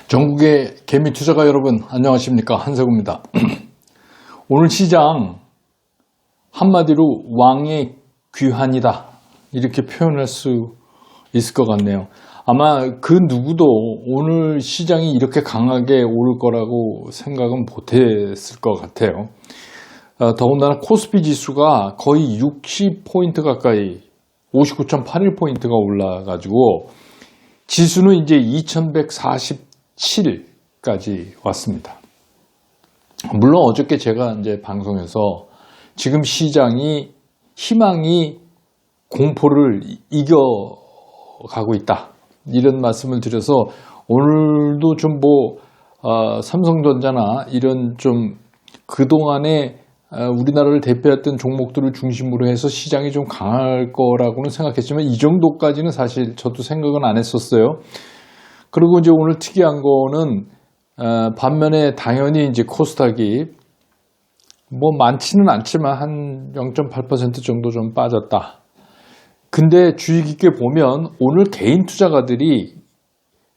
전국의 개미투자가 여러분 안녕하십니까, 한세구입니다. 오늘 시장 한마디로 왕의 귀환이다 이렇게 표현할 수 있을 것 같네요. 아마 그 누구도 오늘 시장이 이렇게 강하게 오를 거라고 생각은 못했을 것 같아요. 더군다나 코스피 지수가 거의 60포인트 가까이 59.81포인트가 올라가지고 지수는 이제 2147까지 왔습니다. 물론 어저께 제가 이제 방송에서 지금 시장이 희망이 공포를 이겨가고 있다 이런 말씀을 드려서 오늘도 좀 삼성전자나 이런 좀 그동안에 우리나라를 대표했던 종목들을 중심으로 해서 시장이 좀 강할 거라고는 생각했지만 이 정도까지는 사실 저도 생각은 안 했었어요. 그리고 이제 오늘 특이한 거는 반면에 당연히 이제 코스닥이 많지는 않지만 한 0.8% 정도 좀 빠졌다. 근데 주의 깊게 보면 오늘 개인 투자가들이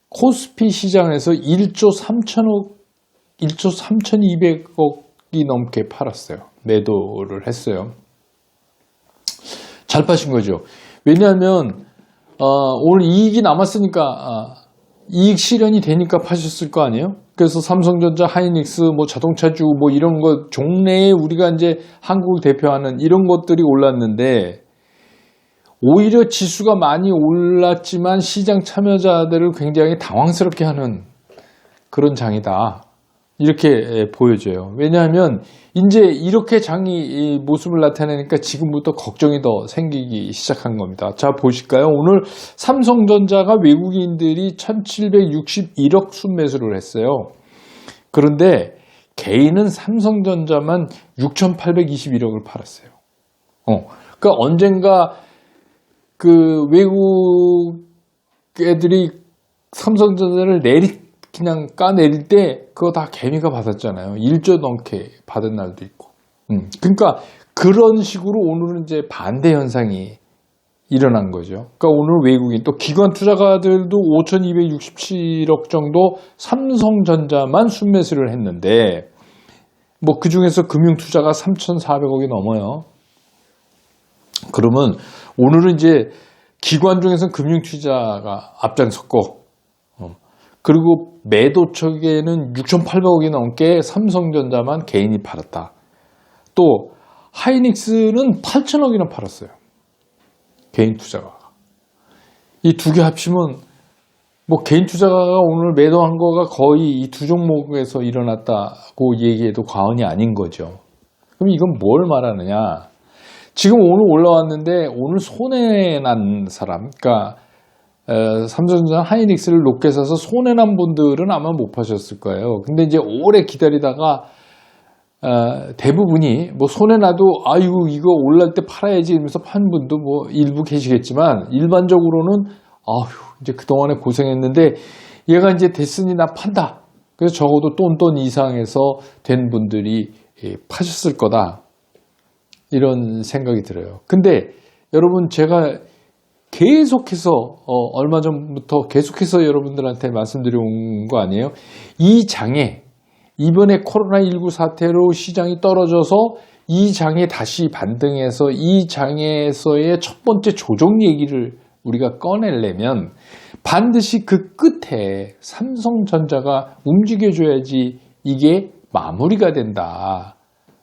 코스피 시장에서 1조 3,200억이 넘게 팔았어요. 매도를 했어요. 잘 파신 거죠. 왜냐하면 오늘 이익이 남았으니까 이익 실현이 되니까 파셨을 거 아니에요? 그래서 삼성전자, 하이닉스, 자동차주 이런 거 종래에 우리가 이제 한국을 대표하는 이런 것들이 올랐는데 오히려 지수가 많이 올랐지만 시장 참여자들을 굉장히 당황스럽게 하는 그런 장이다. 이렇게 보여져요. 왜냐하면 이제 이렇게 장이 모습을 나타내니까 지금부터 걱정이 더 생기기 시작한 겁니다. 자, 보실까요? 오늘 삼성전자가 외국인들이 1761억 순매수를 했어요. 그런데 개인은 삼성전자만 6821억을 팔았어요. 그러니까 언젠가 그 외국 애들이 삼성전자를 그냥 까내릴 때 그거 다 개미가 받았잖아요. 1조 넘게 받은 날도 있고. 그러니까 그런 식으로 오늘은 이제 반대 현상이 일어난 거죠. 그러니까 오늘 외국인 또 기관 투자가들도 5267억 정도 삼성전자만 순매수를 했는데 그 중에서 금융 투자가 3400억이 넘어요. 그러면 오늘은 이제 기관 중에서는 금융 투자가 앞장섰고 그리고 매도 쪽에는 6,800억이 넘게 삼성전자만 개인이 팔았다. 또 하이닉스는 8,000억이나 팔았어요. 개인 투자가. 이 두 개 합치면 개인 투자가가 오늘 매도한 거가 거의 이 두 종목에서 일어났다고 얘기해도 과언이 아닌 거죠. 그럼 이건 뭘 말하느냐? 지금 오늘 올라왔는데 오늘 손해난 사람, 그러니까 삼성전자 하이닉스를 높게 사서 손해난 분들은 아마 못 파셨을 거예요. 근데 이제 오래 기다리다가 대부분이 손해나도 아이고 이거 올랄 때 팔아야지 이러면서 판 분도 일부 계시겠지만 일반적으로는 이제 그동안에 고생했는데 얘가 이제 됐으니 나 판다. 그래서 적어도 똔똔 이상에서 된 분들이 파셨을 거다. 이런 생각이 들어요. 근데 여러분 제가 계속해서 얼마 전부터 계속해서 여러분들한테 말씀드려온 거 아니에요? 이 장에 이번에 코로나19 사태로 시장이 떨어져서 이 장에 다시 반등해서 이 장에서의 첫 번째 조정 얘기를 우리가 꺼내려면 반드시 그 끝에 삼성전자가 움직여줘야지 이게 마무리가 된다.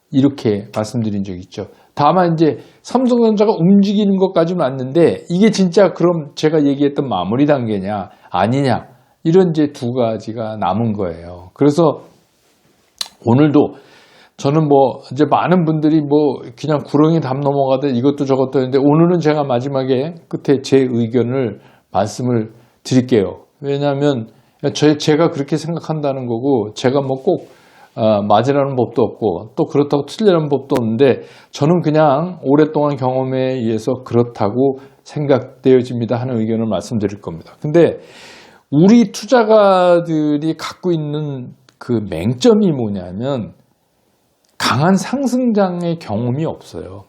이렇게 말씀드린 적이 있죠. 다만 이제 삼성전자가 움직이는 것까지는 왔는데 이게 진짜 그럼 제가 얘기했던 마무리 단계냐 아니냐 이런 이제 두 가지가 남은 거예요. 그래서 오늘도 저는 이제 많은 분들이 그냥 구렁이 담 넘어가듯 이것도 저것도 했는데 오늘은 제가 마지막에 끝에 제 의견을 말씀을 드릴게요. 왜냐하면 제가 그렇게 생각한다는 거고 제가 꼭 맞으라는 법도 없고 또 그렇다고 틀리라는 법도 없는데 저는 그냥 오랫동안 경험에 의해서 그렇다고 생각되어집니다 하는 의견을 말씀드릴 겁니다. 근데 우리 투자가들이 갖고 있는 그 맹점이 뭐냐면 강한 상승장의 경험이 없어요.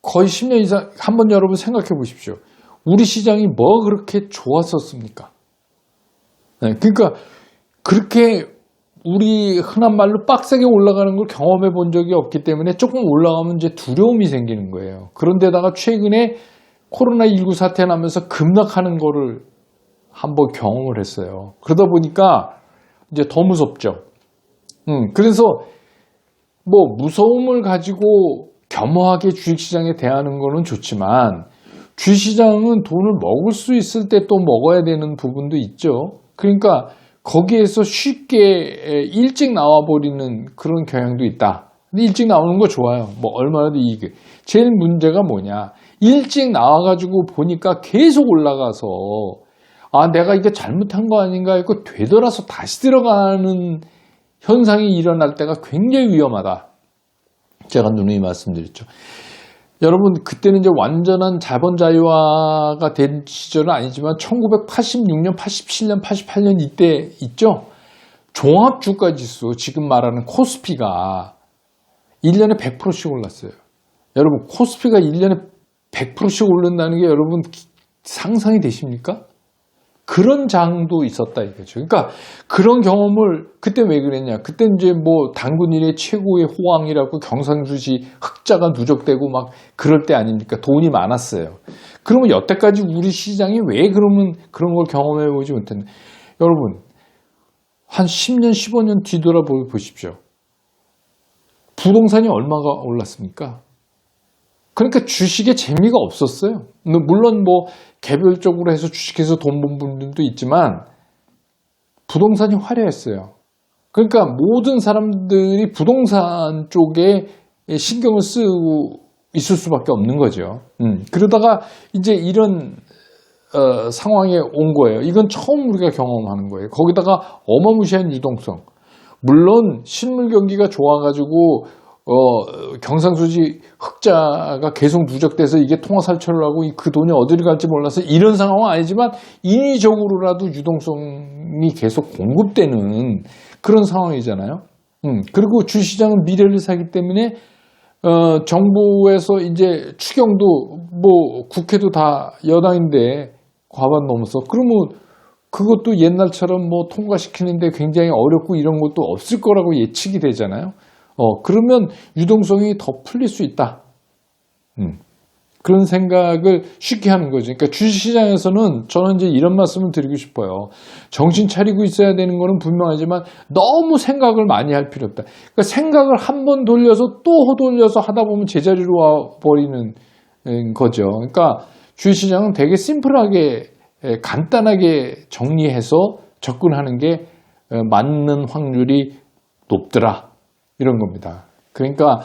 거의 10년 이상 한번 여러분 생각해 보십시오. 우리 시장이 그렇게 좋았었습니까? 그러니까 그렇게 우리 흔한 말로 빡세게 올라가는 걸 경험해 본 적이 없기 때문에 조금 올라가면 이제 두려움이 생기는 거예요. 그런데다가 최근에 코로나19 사태 나면서 급락하는 거를 한번 경험을 했어요. 그러다 보니까 이제 더 무섭죠. 그래서 뭐 무서움을 가지고 겸허하게 주식시장에 대하는 거는 좋지만 주식시장은 돈을 먹을 수 있을 때 또 먹어야 되는 부분도 있죠. 그러니까 거기에서 쉽게 일찍 나와버리는 그런 경향도 있다. 근데 일찍 나오는 거 좋아요. 뭐 얼마나도 이익. 제일 문제가 뭐냐. 일찍 나와가지고 보니까 계속 올라가서 아 내가 이게 잘못한 거 아닌가 이거 되돌아서 다시 들어가는 현상이 일어날 때가 굉장히 위험하다. 제가 누누이 말씀드렸죠. 여러분 그때는 이제 완전한 자본 자유화가 된 시절은 아니지만 1986년, 87년, 88년 이때 있죠. 종합주가 지수 지금 말하는 코스피가 1년에 100%씩 올랐어요. 여러분 코스피가 1년에 100%씩 오른다는 게 여러분 상상이 되십니까? 그런 장도 있었다 이거죠. 그러니까 그런 경험을 그때 왜 그랬냐? 그때 이제 뭐 단군 일의 최고의 호황이라고 경상수지 흑자가 누적되고 막 그럴 때 아닙니까? 돈이 많았어요. 그러면 여태까지 우리 시장이 왜 그러면 그런 걸 경험해 보지 못했나? 여러분 한 10년, 15년 뒤돌아 보십시오. 부동산이 얼마가 올랐습니까? 그러니까 주식에 재미가 없었어요. 물론 뭐 개별적으로 해서 주식해서 돈 번 분들도 있지만 부동산이 화려했어요. 그러니까 모든 사람들이 부동산 쪽에 신경을 쓰고 있을 수밖에 없는 거죠. 그러다가 이제 이런 상황에 온 거예요. 이건 처음 우리가 경험하는 거예요. 거기다가 어마무시한 유동성. 물론 실물 경기가 좋아가지고 경상수지 흑자가 계속 누적돼서 이게 통화살처를 하고 그 돈이 어디를 갈지 몰라서 이런 상황은 아니지만 인위적으로라도 유동성이 계속 공급되는 그런 상황이잖아요. 그리고 주시장은 미래를 사기 때문에 정부에서 이제 추경도 뭐 국회도 다 여당인데 과반 넘어서 그러면 그것도 옛날처럼 뭐 통과시키는데 굉장히 어렵고 이런 것도 없을 거라고 예측이 되잖아요. 그러면 유동성이 더 풀릴 수 있다. 그런 생각을 쉽게 하는 거죠. 그러니까 주식시장에서는 저는 이제 이런 말씀을 드리고 싶어요. 정신 차리고 있어야 되는 거는 분명하지만 너무 생각을 많이 할 필요 없다. 그러니까 생각을 한 번 돌려서 또 돌려서 하다 보면 제자리로 와버리는 거죠. 그러니까 주식시장은 되게 심플하게 간단하게 정리해서 접근하는 게 맞는 확률이 높더라. 이런 겁니다. 그러니까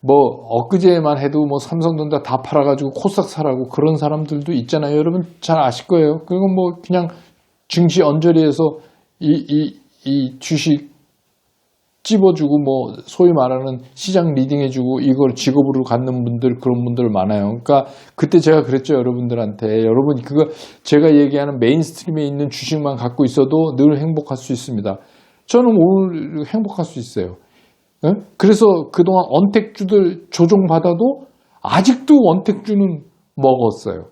뭐 엊그제만 해도 뭐 삼성전자 다 팔아가지고 코스닥 사라고 그런 사람들도 있잖아요. 여러분 잘 아실 거예요. 그리고 뭐 그냥 증시 언저리에서 이 주식 찝어주고 뭐 소위 말하는 시장 리딩해주고 이걸 직업으로 갖는 분들 그런 분들 많아요. 그러니까 그때 제가 그랬죠. 여러분들한테 여러분 그거 제가 얘기하는 메인스트림에 있는 주식만 갖고 있어도 늘 행복할 수 있습니다. 저는 오늘 행복할 수 있어요. 그래서 그동안 언택주들 조종받아도 아직도 원택주는 먹었어요.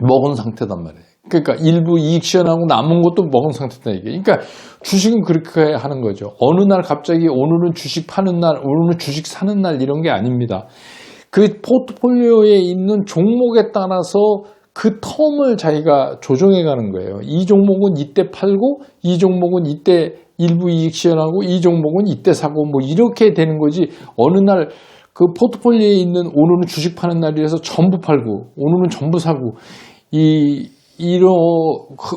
먹은 상태단 말이에요. 그러니까 일부 이익 실현하고 남은 것도 먹은 상태다 이게. 그러니까 주식은 그렇게 하는 거죠. 어느 날 갑자기 오늘은 주식 파는 날, 오늘은 주식 사는 날 이런 게 아닙니다. 그 포트폴리오에 있는 종목에 따라서 그 텀을 자기가 조정해 가는 거예요. 이 종목은 이때 팔고 이 종목은 이때 일부 이익 실현하고 이 종목은 이때 사고 뭐 이렇게 되는 거지. 어느 날 그 포트폴리오에 있는 오늘은 주식 파는 날이라서 전부 팔고 오늘은 전부 사고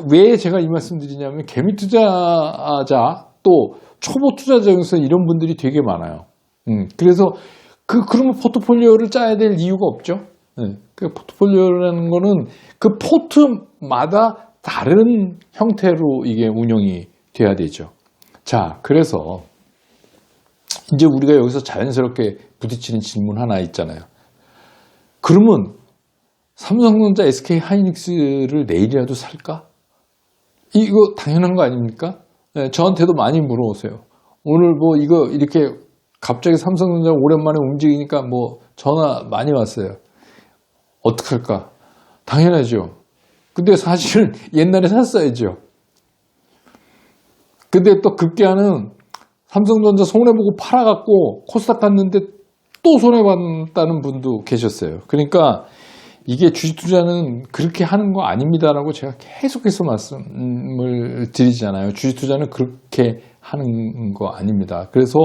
왜 제가 이 말씀 드리냐면 개미 투자자 또 초보 투자자 중에서 이런 분들이 되게 많아요. 그래서 그러면 포트폴리오를 짜야 될 이유가 없죠. 그 포트폴리오라는 거는 그 포트마다 다른 형태로 이게 운영이 돼야 되죠. 자, 그래서 이제 우리가 여기서 자연스럽게 부딪히는 질문 하나 있잖아요. 그러면 삼성전자, SK 하이닉스를 내일이라도 살까? 이거 당연한 거 아닙니까? 네, 저한테도 많이 물어보세요. 오늘 뭐 이거 이렇게 갑자기 삼성전자 오랜만에 움직이니까 뭐 전화 많이 왔어요. 어떡할까? 당연하죠. 근데 사실은 옛날에 샀어야죠. 근데 또 급기야는 삼성전자 손해보고 팔아갖고 코스닥 갔는데 또 손해봤다는 분도 계셨어요. 그러니까 이게 주식 투자는 그렇게 하는 거 아닙니다라고 제가 계속해서 말씀을 드리잖아요. 주식 투자는 그렇게 하는 거 아닙니다. 그래서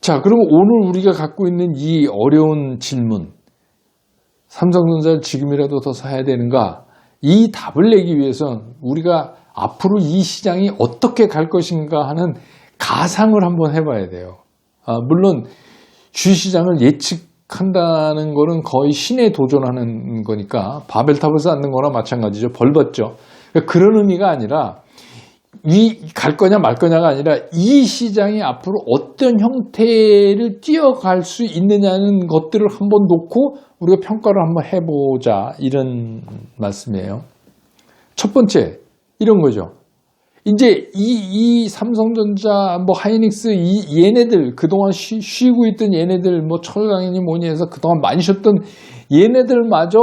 자, 그럼 오늘 우리가 갖고 있는 이 어려운 질문, 삼성전자를 지금이라도 더 사야 되는가? 이 답을 내기 위해선 우리가 앞으로 이 시장이 어떻게 갈 것인가 하는 가상을 한번 해봐야 돼요. 물론 주식시장을 예측한다는 거는 거의 신에 도전하는 거니까 바벨탑을 쌓는 거나 마찬가지죠. 벌받죠. 그런 의미가 아니라 갈 거냐 말 거냐가 아니라 이 시장이 앞으로 어떤 형태를 띄어갈 수 있느냐는 것들을 한번 놓고 우리가 평가를 한번 해보자, 이런 말씀이에요. 첫 번째 이런 거죠. 이제 이 삼성전자, 뭐 하이닉스, 얘네들 그동안 쉬고 있던 얘네들, 뭐 철강이니 뭐니 해서 그동안 많이 쉬었던 얘네들마저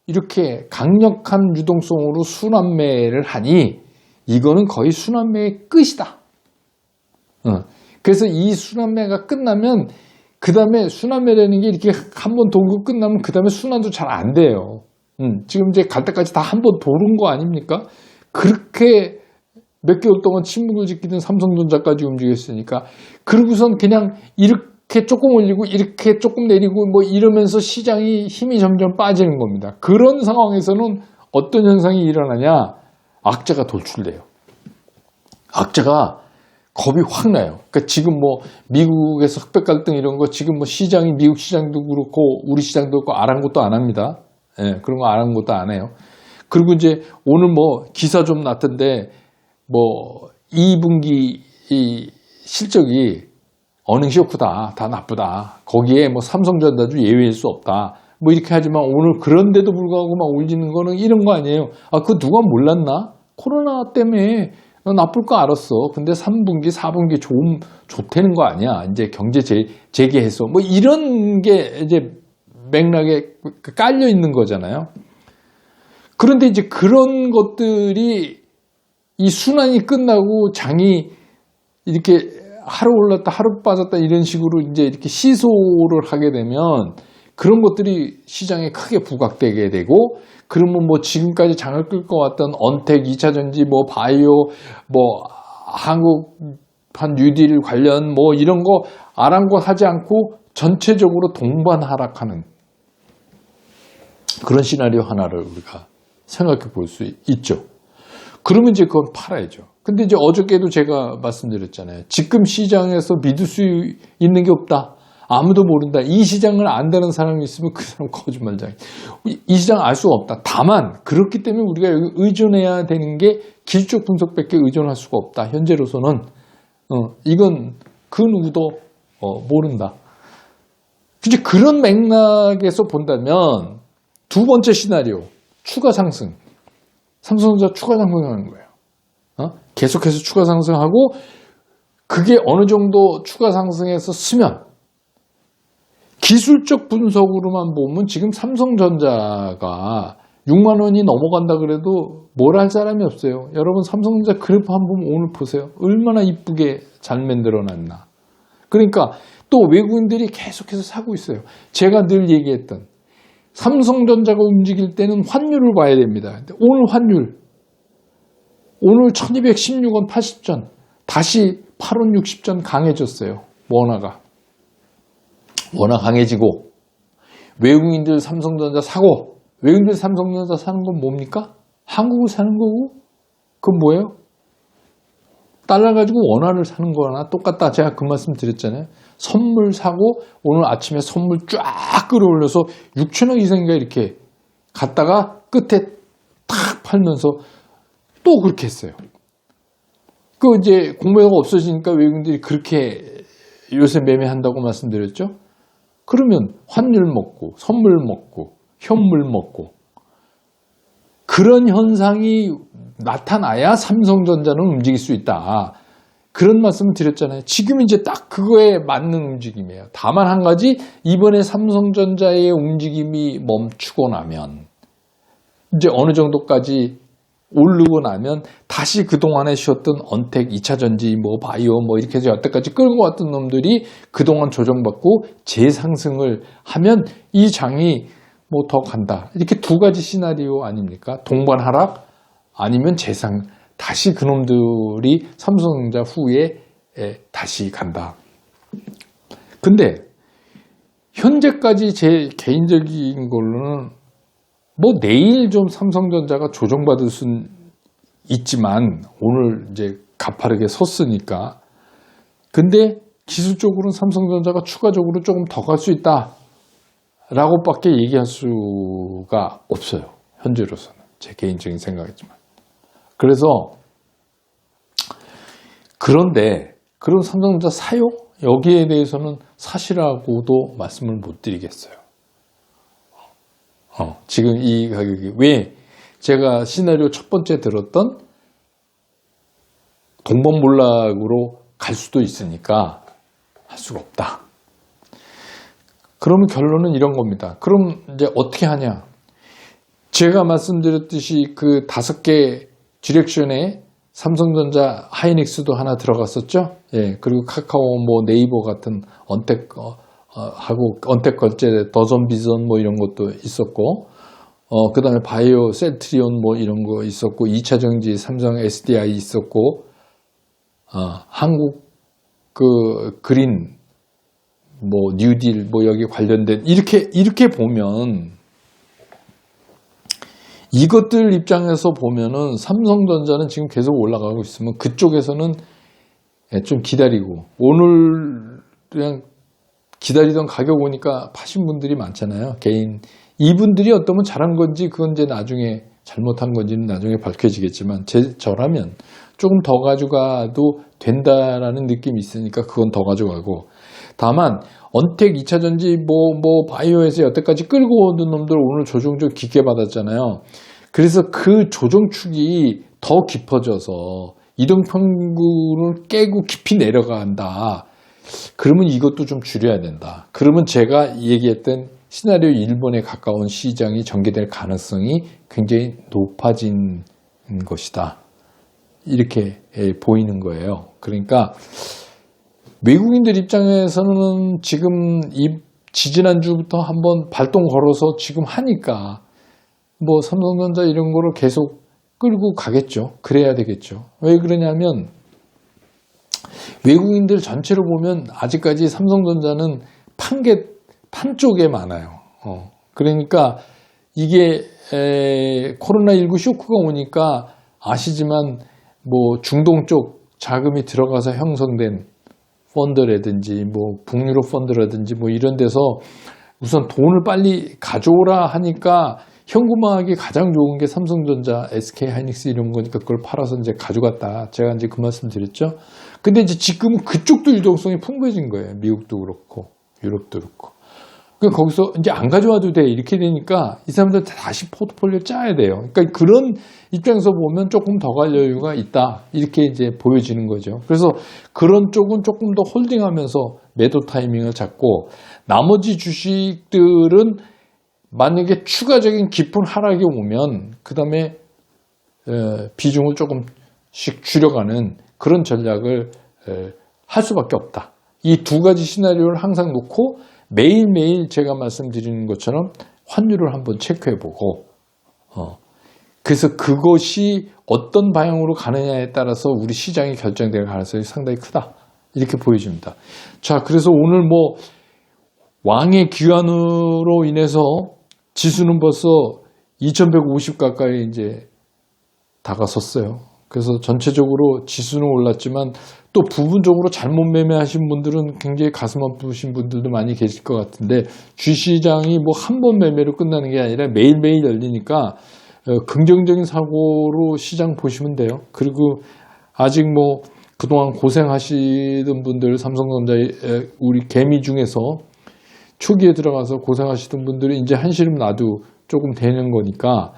이렇게 강력한 유동성으로 순환매를 하니 이거는 거의 순환매의 끝이다. 그래서 이 순환매가 끝나면 그 다음에 순환매라는 게 이렇게 한번 돌고 끝나면 그 다음에 순환도 잘 안 돼요. 지금 이제 갈 때까지 다 한번 도는 거 아닙니까? 그렇게 몇 개월 동안 침묵을 지키던 삼성전자까지 움직였으니까, 그러고선 그냥 이렇게 조금 올리고 이렇게 조금 내리고 뭐 이러면서 시장이 힘이 점점 빠지는 겁니다. 그런 상황에서는 어떤 현상이 일어나냐? 악재가 돌출돼요. 악재가 겁이 확 나요. 그러니까 지금 뭐 미국에서 흑백 갈등 이런 거, 지금 뭐 시장이 미국 시장도 그렇고 우리 시장도 그렇고 아랑곳도 안 합니다. 예, 그런 거 아랑곳도 안 해요. 그리고 이제 오늘 뭐 기사 좀 났던데 뭐 2분기 이 실적이 어닝 쇼크다, 다 나쁘다, 거기에 뭐 삼성전자도 예외일 수 없다, 뭐 이렇게 하지만 오늘 그런데도 불구하고 막 올리는 거는 이런 거 아니에요. 그거 누가 몰랐나? 코로나 때문에 나쁠 거 알았어. 근데 3분기, 4분기 좋다는 거 아니야. 이제 경제 재개해서 뭐 이런 게 이제 맥락에 깔려 있는 거잖아요. 그런데 이제 그런 것들이 이 순환이 끝나고 장이 이렇게 하루 올랐다 하루 빠졌다 이런 식으로 이제 이렇게 시소를 하게 되면 그런 것들이 시장에 크게 부각되게 되고, 그러면 뭐 지금까지 장을 끌고 왔던 언택, 2차전지, 뭐 바이오, 뭐 한국판 뉴딜 관련 뭐 이런 거 아랑곳하지 않고 전체적으로 동반 하락하는 그런 시나리오 하나를 우리가 생각해 볼 수 있죠. 그러면 이제 그건 팔아야죠. 근데 이제 어저께도 제가 말씀드렸잖아요. 지금 시장에서 믿을 수 있는 게 없다. 아무도 모른다. 이 시장을 안다는 사람이 있으면 그 사람 거짓말쟁이. 이 시장 알 수가 없다. 다만 그렇기 때문에 우리가 여기 의존해야 되는 게 기술적 분석밖에 의존할 수가 없다. 현재로서는 이건 그 누구도 모른다. 이제 그런 맥락에서 본다면 두 번째 시나리오, 추가 상승. 삼성전자 추가 상승하는 거예요. 계속해서 추가 상승하고 그게 어느 정도 추가 상승해서 쓰면, 기술적 분석으로만 보면 지금 삼성전자가 6만 원이 넘어간다 그래도 뭘 할 사람이 없어요. 여러분 삼성전자 그래프 한번 오늘 보세요. 얼마나 이쁘게 잘 만들어놨나. 그러니까 또 외국인들이 계속해서 사고 있어요. 제가 늘 얘기했던 삼성전자가 움직일 때는 환율을 봐야 됩니다. 근데 오늘 환율, 오늘 1216원 80전, 다시 8원 60전 강해졌어요. 원화가. 워낙 강해지고, 외국인들 삼성전자 사고, 외국인들 삼성전자 사는 건 뭡니까? 한국을 사는 거고, 그건 뭐예요? 달러 가지고 원화를 사는 거나 똑같다. 제가 그 말씀 드렸잖아요. 선물 사고 오늘 아침에 선물 쫙 끌어올려서 6천억 이상인가 이렇게 갔다가 끝에 탁 팔면서 또 그렇게 했어요. 그 이제 공매도가 없어지니까 외국인들이 그렇게 요새 매매한다고 말씀드렸죠. 그러면 환율 먹고 선물 먹고 현물 먹고 그런 현상이 나타나야 삼성전자는 움직일 수 있다. 그런 말씀을 드렸잖아요. 지금 이제 딱 그거에 맞는 움직임이에요. 다만 한 가지, 이번에 삼성전자의 움직임이 멈추고 나면 이제 어느 정도까지 오르고 나면 다시 그동안에 쉬었던 언택, 2차전지, 뭐 바이오 뭐 이렇게 해서 여태까지 끌고 왔던 놈들이 그동안 조정받고 재상승을 하면 이 장이 뭐 더 간다. 이렇게 두 가지 시나리오 아닙니까? 동반 하락 아니면 재상, 다시 그놈들이 삼성전자 후에 다시 간다. 근데 현재까지 제 개인적인 걸로는 뭐 내일 좀 삼성전자가 조정받을 수는 있지만 오늘 이제 가파르게 섰으니까, 근데 기술적으로는 삼성전자가 추가적으로 조금 더 갈 수 있다 라고 밖에 얘기할 수가 없어요. 현재로서는. 제 개인적인 생각이지만. 그래서 그런데 그런 삼성전자 사요? 여기에 대해서는 사실하고도 말씀을 못 드리겠어요. 지금 이 가격이 왜 제가 시나리오 첫 번째 들었던 동반몰락으로 갈 수도 있으니까 할 수가 없다. 그러면 결론은 이런 겁니다. 그럼 이제 어떻게 하냐? 제가 말씀드렸듯이 그 5개 디렉션에 삼성전자 하이닉스도 하나 들어갔었죠. 예, 그리고 카카오, 뭐 네이버 같은 언택 하고 언택 결제, 더전 비전 뭐 이런 것도 있었고, 그 다음에 바이오, 셀트리온 뭐 이런 거 있었고, 2차 정지, 삼성 SDI 있었고, 한국 그 그린, 뭐 뉴딜, 뭐 여기 관련된 이렇게 보면 이것들 입장에서 보면은 삼성전자는 지금 계속 올라가고 있으면 그쪽에서는 좀 기다리고, 오늘 그냥 기다리던 가격 오니까 파신 분들이 많잖아요. 개인. 이분들이 어떠면 잘한 건지 그건 이제 나중에 잘못한 건지는 나중에 밝혀지겠지만, 저라면 조금 더 가져가도 된다라는 느낌이 있으니까 그건 더 가져가고, 다만 언택 2차전지 뭐 바이오에서 여태까지 끌고 오던 놈들 오늘 조정 좀 깊게 받았잖아요. 그래서 그 조정축이 더 깊어져서 이동평균을 깨고 깊이 내려간다. 그러면 이것도 좀 줄여야 된다. 그러면 제가 얘기했던 시나리오 1번에 가까운 시장이 전개될 가능성이 굉장히 높아진 것이다. 이렇게 보이는 거예요. 그러니까 외국인들 입장에서는 지금 이 지지난주부터 한번 발동 걸어서 지금 하니까 뭐 삼성전자 이런 거를 계속 끌고 가겠죠. 그래야 되겠죠. 왜 그러냐면 외국인들 전체로 보면 아직까지 삼성전자는 판 쪽에 많아요. 그러니까 이게 코로나19 쇼크가 오니까 아시지만 뭐 중동 쪽 자금이 들어가서 형성된 펀드라든지 뭐 북유럽 펀드라든지 뭐 이런 데서 우선 돈을 빨리 가져오라 하니까 현금화하기 가장 좋은 게 삼성전자, SK 하이닉스 이런 거니까 그걸 팔아서 이제 가져갔다. 제가 이제 그 말씀 드렸죠. 근데 이제 지금은 그쪽도 유동성이 풍부해진 거예요. 미국도 그렇고 유럽도 그렇고. 그러니까 거기서 이제 안 가져와도 돼 이렇게 되니까 이 사람들 다시 포트폴리오 짜야 돼요. 그러니까 그런 입장에서 보면 조금 더 갈 여유가 있다 이렇게 이제 보여지는 거죠. 그래서 그런 쪽은 조금 더 홀딩하면서 매도 타이밍을 잡고, 나머지 주식들은 만약에 추가적인 깊은 하락이 오면 그 다음에 비중을 조금씩 줄여가는 그런 전략을 할 수밖에 없다. 이 두 가지 시나리오를 항상 놓고 매일매일 제가 말씀드리는 것처럼 환율을 한번 체크해보고, 그래서 그것이 어떤 방향으로 가느냐에 따라서 우리 시장이 결정될 가능성이 상당히 크다. 이렇게 보여집니다. 자, 그래서 오늘 뭐 왕의 귀환으로 인해서 지수는 벌써 2150 가까이 이제 다가섰어요. 그래서 전체적으로 지수는 올랐지만 또 부분적으로 잘못 매매하신 분들은 굉장히 가슴 아프신 분들도 많이 계실 것 같은데, 주시장이 뭐 한 번 매매로 끝나는 게 아니라 매일매일 열리니까 긍정적인 사고로 시장 보시면 돼요. 그리고 아직 뭐 그동안 고생하시던 분들, 삼성전자 우리 개미 중에서 초기에 들어가서 고생하시던 분들이 이제 한시름 놔도 조금 되는 거니까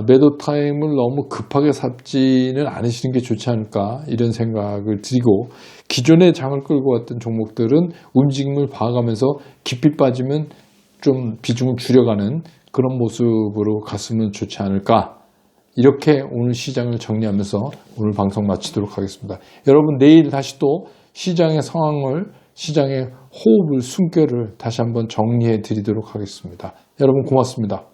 매도 타임을 너무 급하게 잡지는 않으시는 게 좋지 않을까 이런 생각을 드리고, 기존에 장을 끌고 왔던 종목들은 움직임을 봐가면서 깊이 빠지면 좀 비중을 줄여가는 그런 모습으로 갔으면 좋지 않을까 이렇게 오늘 시장을 정리하면서 오늘 방송 마치도록 하겠습니다. 여러분 내일 다시 또 시장의 상황을 시장의 호흡을 숨결을 다시 한번 정리해 드리도록 하겠습니다. 여러분 고맙습니다.